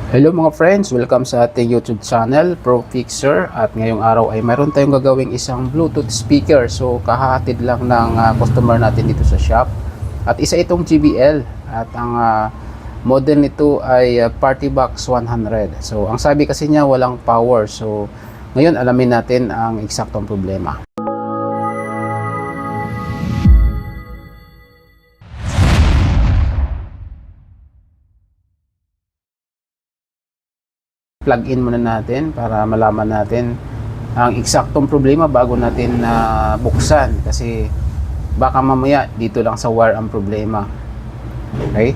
Hello mga friends, welcome sa ating YouTube channel, ProFixer. At ngayong araw ay mayroon tayong gagawing isang Bluetooth speaker. So kahahatid lang ng customer natin dito sa shop. At isa itong JBL. At ang model nito ay PartyBox 100. So ang sabi kasi niya walang power. So ngayon alamin natin ang eksaktong problema. Plug in muna natin para malaman natin ang eksaktong problema bago natin buksan, kasi baka mamaya dito lang sa wire ang problema. Okay,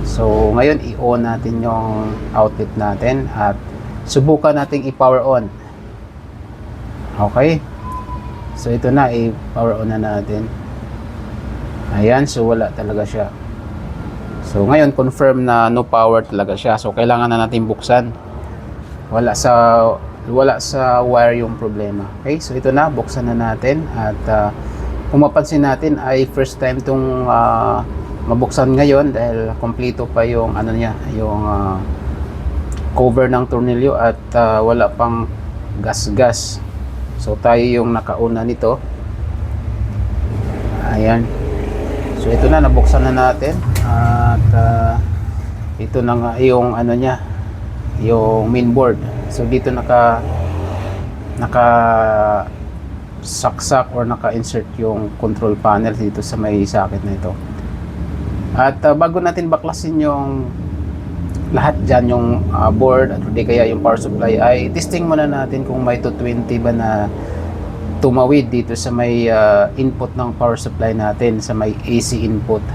so ngayon i-on natin yung outlet natin at subukan nating i-power on. Okay, so ito na, i-power on na natin. Ayan, so wala talaga siya. So ngayon confirm na no power talaga siya, so kailangan na natin buksan. Wala sa wire yung problema. Okay, so ito na, buksan na natin. At kung mapansin natin ay first time itong mabuksan ngayon dahil kompleto pa yung ano niya, yung cover ng tornilyo at wala pang gas. So tayo yung nakauna nito. Ayan, so ito na, nabuksan na natin. At ito na nga yung ano niya, yung main board. So dito naka saksak or naka-insert yung control panel dito sa may socket na ito. At bago natin baklasin yung lahat dyan, yung board at hindi kaya yung power supply, ay testing muna natin kung may 220 ba na tumawid dito sa may input ng power supply natin, sa may AC input,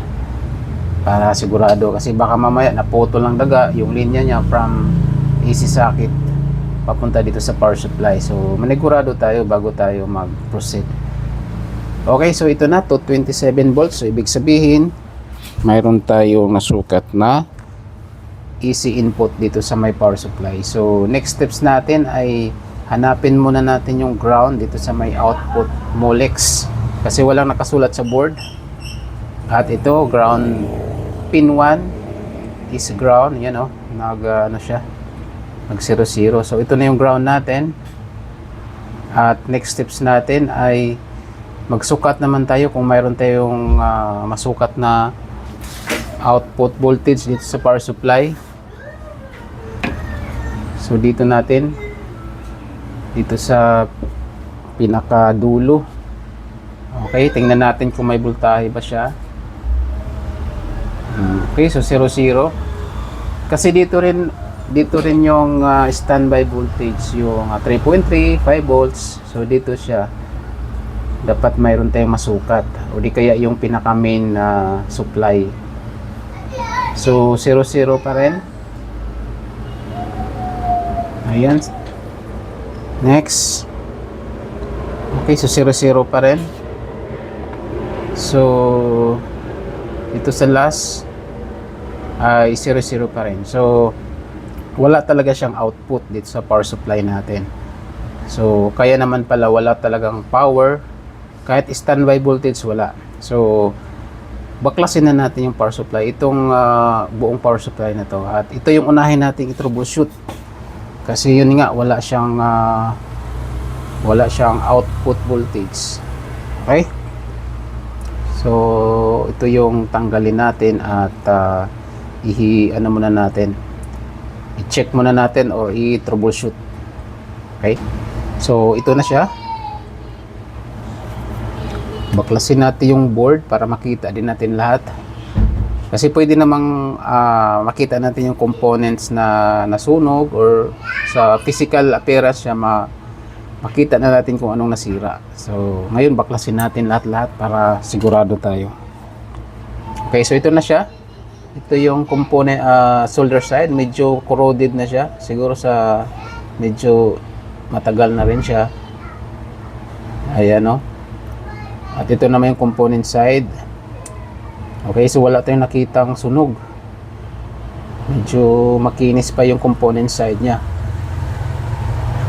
para sigurado. Kasi baka mamaya naputol lang daga yung linya niya from AC socket papunta dito sa power supply. So manigurado tayo bago tayo mag-proceed. Okay, so ito na, 227 volts. So ibig sabihin mayroon tayong nasukat na AC input dito sa may power supply. So next steps natin ay hanapin muna natin yung ground dito sa may output molex, kasi walang nakasulat sa board. At ito, ground pin 1 is ground. Yan o, ano siya, nag 00. So ito na yung ground natin. At next steps natin ay magsukat naman tayo kung mayroon tayong masukat na output voltage dito sa power supply. So dito natin, dito sa pinakadulo. Okay, tingnan natin kung may voltahe ba siya. Okay, so 00. Kasi dito rin yung standby voltage, yung 3.3, 5 volts. So dito siya dapat mayroon tayong masukat, o di kaya yung pinaka main supply. So 00 pa rin. Ayan, next. Okay, so 00 pa rin. So ito sa last ay 00 pa rin. So wala talaga siyang output dito sa power supply natin. So kaya naman pala wala talagang power, kahit standby voltage wala. So baklasin na natin yung power supply, itong buong power supply na to. At ito yung unahin nating i-troubleshoot, kasi yun nga, wala siyang output voltage. Okay, so ito yung tanggalin natin at ano muna natin, i-check muna natin o i-troubleshoot. Okay, so ito na siya. Baklasin natin yung board para makita din natin lahat, kasi pwede namang makita natin yung components na nasunog, or sa physical appearance siya makita na natin kung anong nasira. So ngayon baklasin natin lahat-lahat para sigurado tayo. Okay, so ito na siya. Ito yung component, solder side, medyo corroded na siya, siguro sa medyo matagal na rin siya. Ayan o. At ito naman yung component side. Okay, so wala tayong nakitang sunog, medyo makinis pa yung component side nya.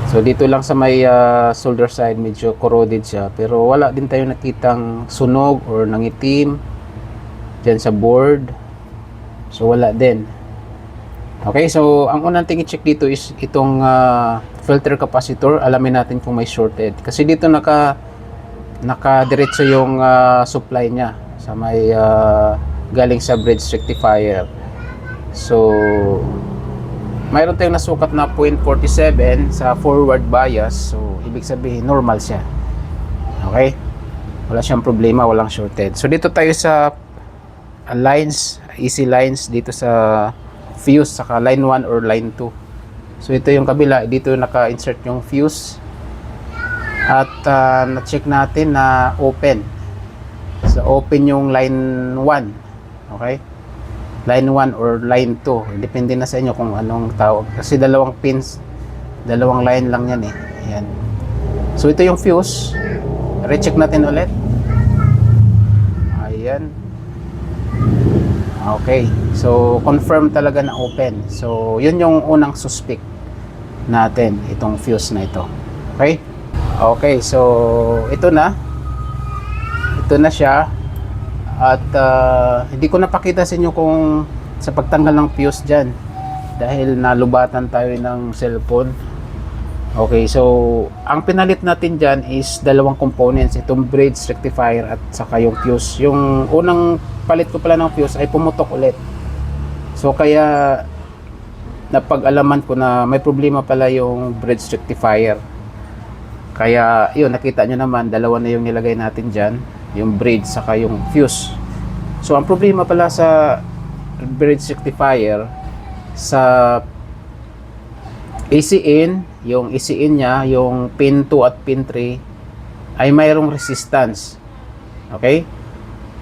So dito lang sa may solder side medyo corroded siya, pero wala din tayong nakitang sunog or nangitim dyan sa board. So wala din. Okay, so ang unang tingin check dito is itong filter capacitor. Alamin natin kung may shorted. Kasi dito naka-diretso yung supply niya sa may galing sa bridge rectifier. So, mayroon tayong nasukat na 0.47 sa forward bias. So, ibig sabihin normal siya. Okay? Wala siyang problema, walang shorted. So, dito tayo sa lines, easy lines dito sa fuse, saka line 1 or line 2. So ito yung kabila, dito naka-insert yung fuse. At na-check natin na open. So open yung line 1. Okay? Line 1 or line 2. Depende na sa inyo kung anong tawag. Kasi dalawang pins, dalawang line lang yan eh. Ayan. So ito yung fuse. Recheck natin ulit. Ayan. Okay, so confirm talaga na open. So yun yung unang suspect natin, itong fuse na ito. Okay? Okay, so ito na siya. At hindi ko napakita sa inyo kung sa pagtanggal ng fuse dyan dahil nalubatan tayo ng cellphone. Okay, so ang pinalit natin dyan is dalawang components, itong bridge rectifier at saka yung fuse. Yung unang palit ko pala ng fuse ay pumutok ulit. So kaya napag-alaman ko na may problema pala yung bridge rectifier. Kaya yun, nakita nyo naman, dalawa na yung nilagay natin dyan, yung bridge saka yung fuse. So ang problema pala sa bridge rectifier, sa AC in, yung AC in niya, yung pin 2 at pin 3 ay mayroong resistance. Okay?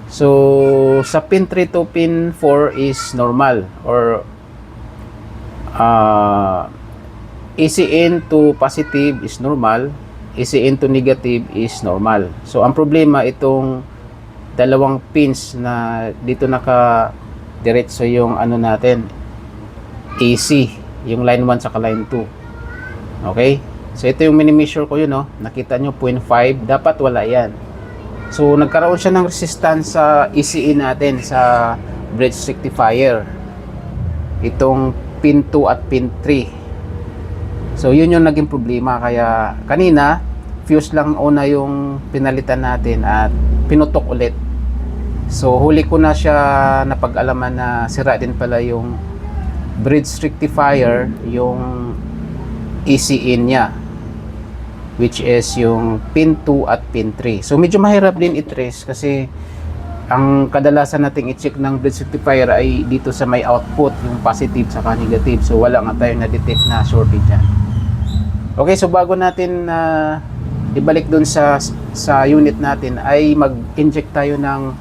So sa pin 3 to pin 4 is normal, or AC in to positive is normal, AC in to negative is normal. So ang problema itong dalawang pins na dito naka diretso yung ano natin, AC, yung line 1 sa line 2. Okay? So ito yung mini-measure ko yun, no? Nakita nyo 0.5, dapat wala yan. So nagkaroon siya ng resistance sa ECE natin sa bridge rectifier, itong pin 2 at pin 3. So yun yung naging problema. Kaya kanina fuse lang una yung pinalitan natin at pinutok ulit. So huli ko na siya napag-alaman na sira din pala yung bridge rectifier, yung ECE niya, which is yung pin 2 at pin 3. So medyo mahirap din i-trace kasi ang kadalasan nating i-check ng bridge rectifier ay dito sa may output, yung positive saka negative. So wala nga tayong na-detect na shortage dyan. Okay, so bago natin ibalik dun sa unit natin ay mag-inject tayo ng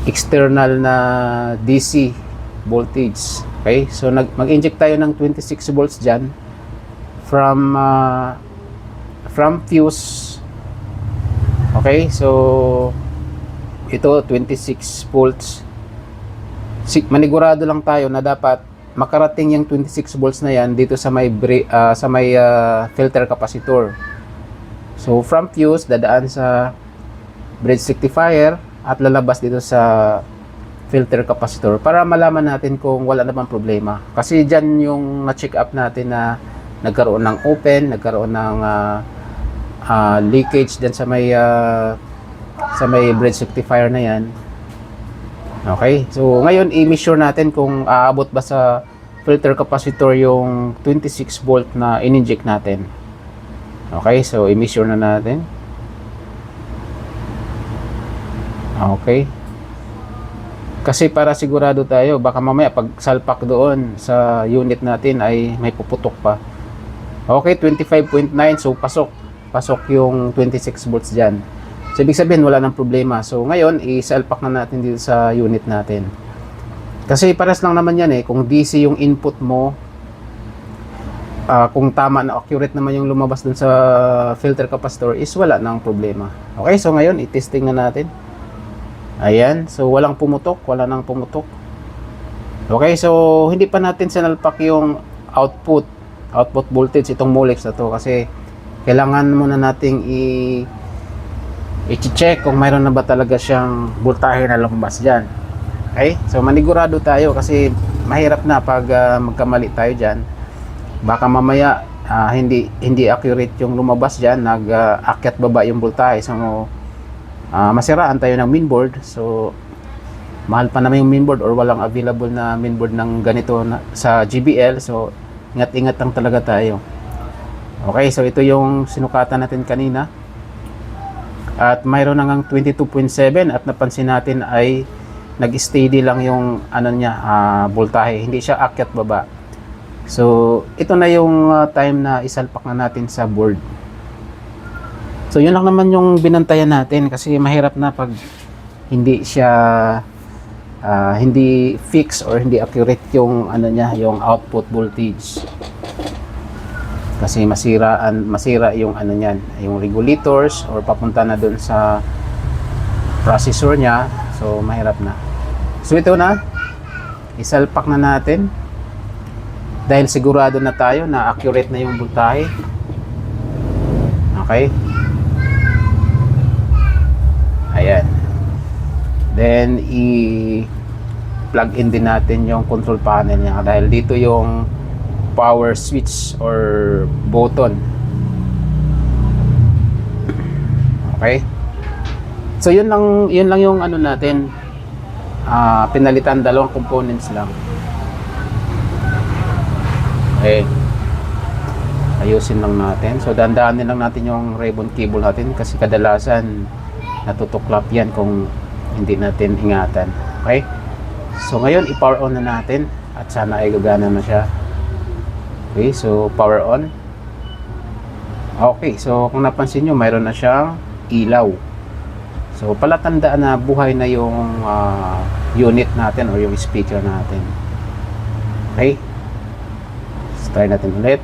external na DC voltage. Okay, so mag-inject tayo ng 26 volts dyan from fuse. Okay, so ito 26 volts. Manigurado lang tayo na dapat makarating yung 26 volts na yan dito sa may filter capacitor. So from fuse dadaan sa bridge rectifier at lalabas dito sa filter capacitor para malaman natin kung wala namang problema. Kasi dyan yung na-check up natin na nagkaroon ng open, nagkaroon ng leakage dyan sa may bridge rectifier na yan. Okay, so ngayon i-measure natin kung aabot ba sa filter capacitor yung 26 volt na in-inject natin. Okay, so i-measure na natin. Okay, kasi para sigurado tayo, baka mamaya pag salpak doon sa unit natin ay may puputok pa. Okay, 25.9, so pasok yung 26 volts dyan. So ibig sabihin wala nang problema. So ngayon i-salpak na natin dito sa unit natin. Kasi pares lang naman yan eh, kung DC yung input mo, kung tama na accurate naman yung lumabas dun sa filter capacitor is wala nang problema. Okay, so ngayon i-testing na natin. Ayan, so walang pumutok, wala nang pumutok. Okay, so hindi pa natin sinalpak yung output voltage, itong Molex na to, kasi kailangan muna nating i-check kung mayroon na ba talaga siyang voltahe na lumabas dyan. Okay, so manigurado tayo kasi mahirap na pag magkamali tayo dyan. Baka mamaya hindi accurate yung lumabas dyan, nag-akyat baba yung voltahe. So masiraan tayo ng mainboard. So mahal pa naman yung mainboard or walang available na mainboard ng ganito sa GBL. So ingat-ingat lang talaga tayo. Okay, so ito yung sinukatan natin kanina. At mayroon na ngang 22.7 at napansin natin ay nag-steady lang yung voltahe. Hindi siya akyat baba. So ito na yung time na isalpak na natin sa board. So yun lang naman yung binantayan natin kasi mahirap na pag hindi siya hindi fix or hindi accurate yung yung output voltage. Kasi masira yung niyan, yung regulators or papunta na doon sa processor niya. So mahirap na. So ito na, isalpak na natin dahil sigurado na tayo na accurate na yung voltahe. Okay, ayan. Then i-plug in din natin yung control panel niya dahil dito yung power switch or button. Okay, so yun lang yung natin, pinalitan, dalawang components lang. Okay, ayusin lang natin. So dandaanin lang natin yung ribbon cable natin kasi kadalasan natutuklap yan kung hindi natin ingatan. Okay, so ngayon i-power on na natin at sana ay gagana na siya. Okay, so power on. Okay, so kung napansin nyo, mayroon na siyang ilaw. So palatandaan na buhay na yung unit natin or yung speaker natin. Okay, so try natin ulit.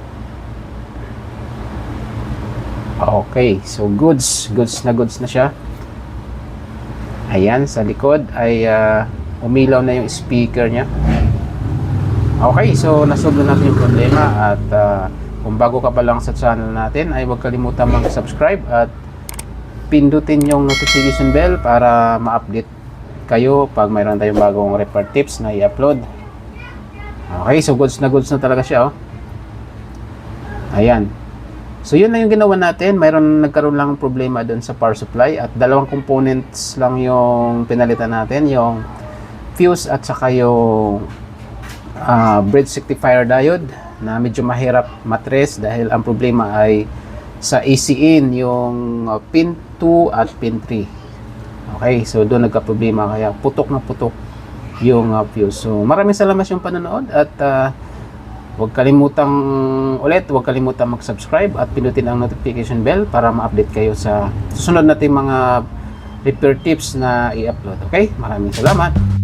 Okay, so goods na siya. Ayan, sa likod ay umilaw na yung speaker niya. Okay, so nasolve na natin yung problema. At kung bago ka pa lang sa channel natin ay huwag kalimutan mag-subscribe at pindutin yung notification bell para ma-update kayo pag mayroon tayong bagong repair tips na i-upload. Okay, so goods na talaga siya. Ayan. So yun lang yung ginawa natin. Nagkaroon lang ng problema doon sa power supply at dalawang components lang yung pinalitan natin, yung fuse at saka yung bridge rectifier diode na medyo mahirap matrace dahil ang problema ay sa AC-in, yung pin 2 at pin 3. Okay, so doon nagka-problema kaya putok na putok yung fuse. So maraming salamat yung panonood at huwag kalimutang mag-subscribe at pindutin ang notification bell para ma-update kayo sa susunod nating mga repair tips na i-upload. Okay, maraming salamat.